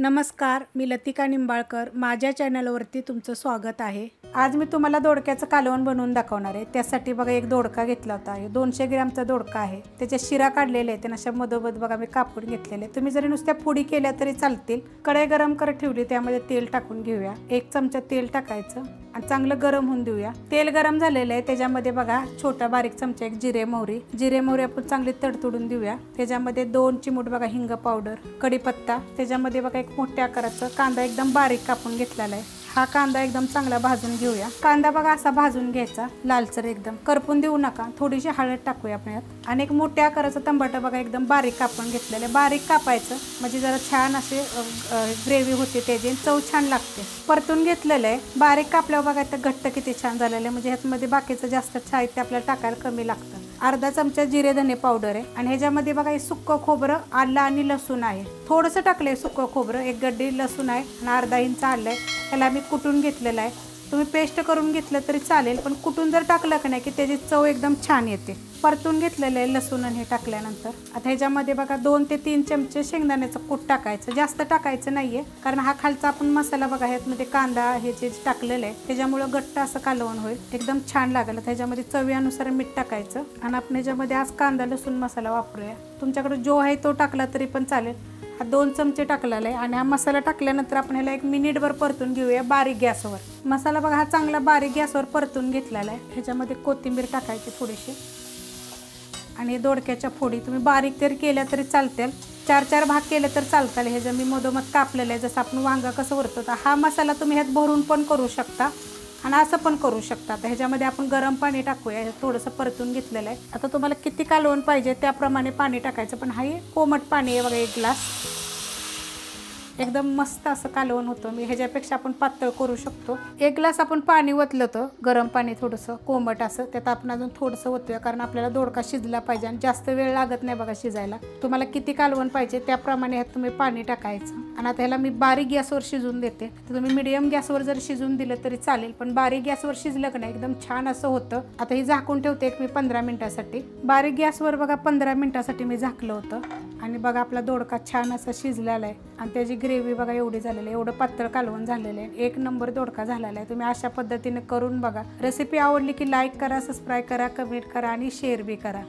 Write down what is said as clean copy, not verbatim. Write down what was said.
नमस्कार, मी लतिका निंबाळकर. माझ्या चॅनलवरती तुमचं स्वागत आहे. आज मी तुम्हाला दोडक्याचं कालवण बनवून दाखवणार आहे. त्यासाठी बघा एक दोडका घेतला होता. 200 ग्रॅमचा दोडका आहे. त्याच्या शिरा काढलेले आहेत. त्यांना अशा मधोमध बघा मी कापून घेतलेले. तुम्ही जरी नुसत्या फोडी केल्या तरी चालतील. कढई गरम करत ठेवली, त्यामध्ये तेल टाकून घेऊया. 1 चमचा तेल टाकायचं आणि चांगलं गरम होऊन देऊया. तेल गरम झालेलं आहे. त्याच्यामध्ये बघा छोटा बारीक चमचा एक जिरे मोहरी आपण चांगली तडतडून देऊया. त्याच्यामध्ये 2 चिमूट बघा हिंग पावडर, कढीपत्ता, त्याच्यामध्ये बघा एक मोठ्या आकाराचा कांदा एकदम बारीक कापून घेतलेला आहे. हा कांदा एकदम चांगला भाजून घेऊया. कांदा बघा असा भाजून घ्यायचा, लालसर एकदम करपून देऊ नका. थोडीशी हळद टाकूया आपण यात आणि एक मोठ्या आकाराचा टमाटर बघा एकदम बारीक कापून घेतलेलं आहे. बारीक कापायचं म्हणजे जरा छान असे ग्रेव्ही होते, त्याची चव छान लागते. परतून घेतलेलं आहे. बारीक कापल्यावर बघा इथं घट्ट किती छान झालेलं आहे. म्हणजे ह्यामध्ये बाकीचं जास्त साहित्य आपल्याला टाकायला कमी लागतं. अर्धा चमचा जिरे धने पावडर आहे आणि ह्याच्यामध्ये बघा हे सुक्कं खोबरं, आलं आणि लसूण आहे. थोडंसं टाकलंय सुक्कं खोबरं, 1 गड्डी लसूण आहे आणि अर्धा इंच आलं आहे. ह्याला मी कुटून घेतलेलं आहे. तुम्ही पेस्ट करून घेतलं तरी चालेल, पण कुटून जर टाकलं की नाही की त्याची चव एकदम छान येते. परतून घेतलेलं आहे लसूण हे टाकल्यानंतर आता ह्याच्यामध्ये बघा 2 ते 3 चमचे शेंगदाण्याचं कूट टाकायचं. जास्त टाकायचं नाहीये, कारण हा खालचा आपण मसाला बघा ह्यामध्ये कांदा हे जे टाकलेलं आहे त्याच्यामुळं घट्ट असं कालवण होईल, एकदम छान लागेल. त्याच्यामध्ये चवीनुसार मीठ टाकायचं आणि आपण ह्याच्यामध्ये आज कांदा लसूण मसाला वापरूया. तुमच्याकडे जो आहे तो टाकला तरी पण चालेल. हा 2 चमचे टाकलेला आहे आणि हा मसाला टाकल्यानंतर आपण ह्याला 1 मिनिटभर परतून घेऊया बारीक गॅसवर. मसाला बघा हा चांगला बारीक गॅसवर परतून घेतलेला आहे. ह्याच्यामध्ये कोथिंबीर टाकायची थोडीशी आणि दोडक्याच्या फोडी तुम्ही बारीक तरी केल्या तरी चालतील. 4-4 भाग केले तर चालतील. ह्याच्या मी मधोमध कापलेलं आहे, जसं आपण वांगा कसं वरतो. हा मसाला तुम्ही ह्यात भरून पण करू शकता आणि असं पण करू शकता. तर ह्याच्यामध्ये आपण गरम पाणी टाकूया. थोडंसं परतून घेतलेलं आहे. आता तुम्हाला किती कालवण पाहिजे त्याप्रमाणे पाणी टाकायचं, पण हा कोमट पाणी आहे बघा 1 ग्लास. एकदम मस्त असं कालवण होतं. मी ह्याच्यापेक्षा आपण पातळ करू शकतो. 1 ग्लास आपण पाणी ओतलं होतं, गरम पाणी थोडंसं कोमट असं. त्यात आपण अजून थोडंसं ओतूया, कारण आपल्याला दोडका शिजला पाहिजे आणि जास्त वेळ लागत नाही बघा शिजायला. तुम्हाला किती कालवण पाहिजे त्याप्रमाणे ह्यात तुम्ही पाणी टाकायचं. आणि आता ह्याला मी बारीक गॅसवर शिजून देते. तर तुम्ही मिडियम गॅसवर जर शिजून दिलं तरी चालेल, पण बारीक गॅसवर शिजलं की नाही एकदम छान असं होतं. आता हे झाकून ठेवते मी 15 मिनिटासाठी. बारीक गॅसवर बघा 15 मिनिटासाठी मी झाकलं होतं आणि बघा आपला दोडका छान असा शिजलेला आहे आणि त्याची ग्रेव्ही बघा एवढी झालेली आहे. एवढं पातळ कालवण झालेलं आहे. 1 नंबर दोडका झालेला आहे. तुम्ही अशा पद्धतीने करून बघा. रेसिपी आवडली की लाईक करा, सबस्क्राईब करा, कमेंट करा आणि शेअर बी करा.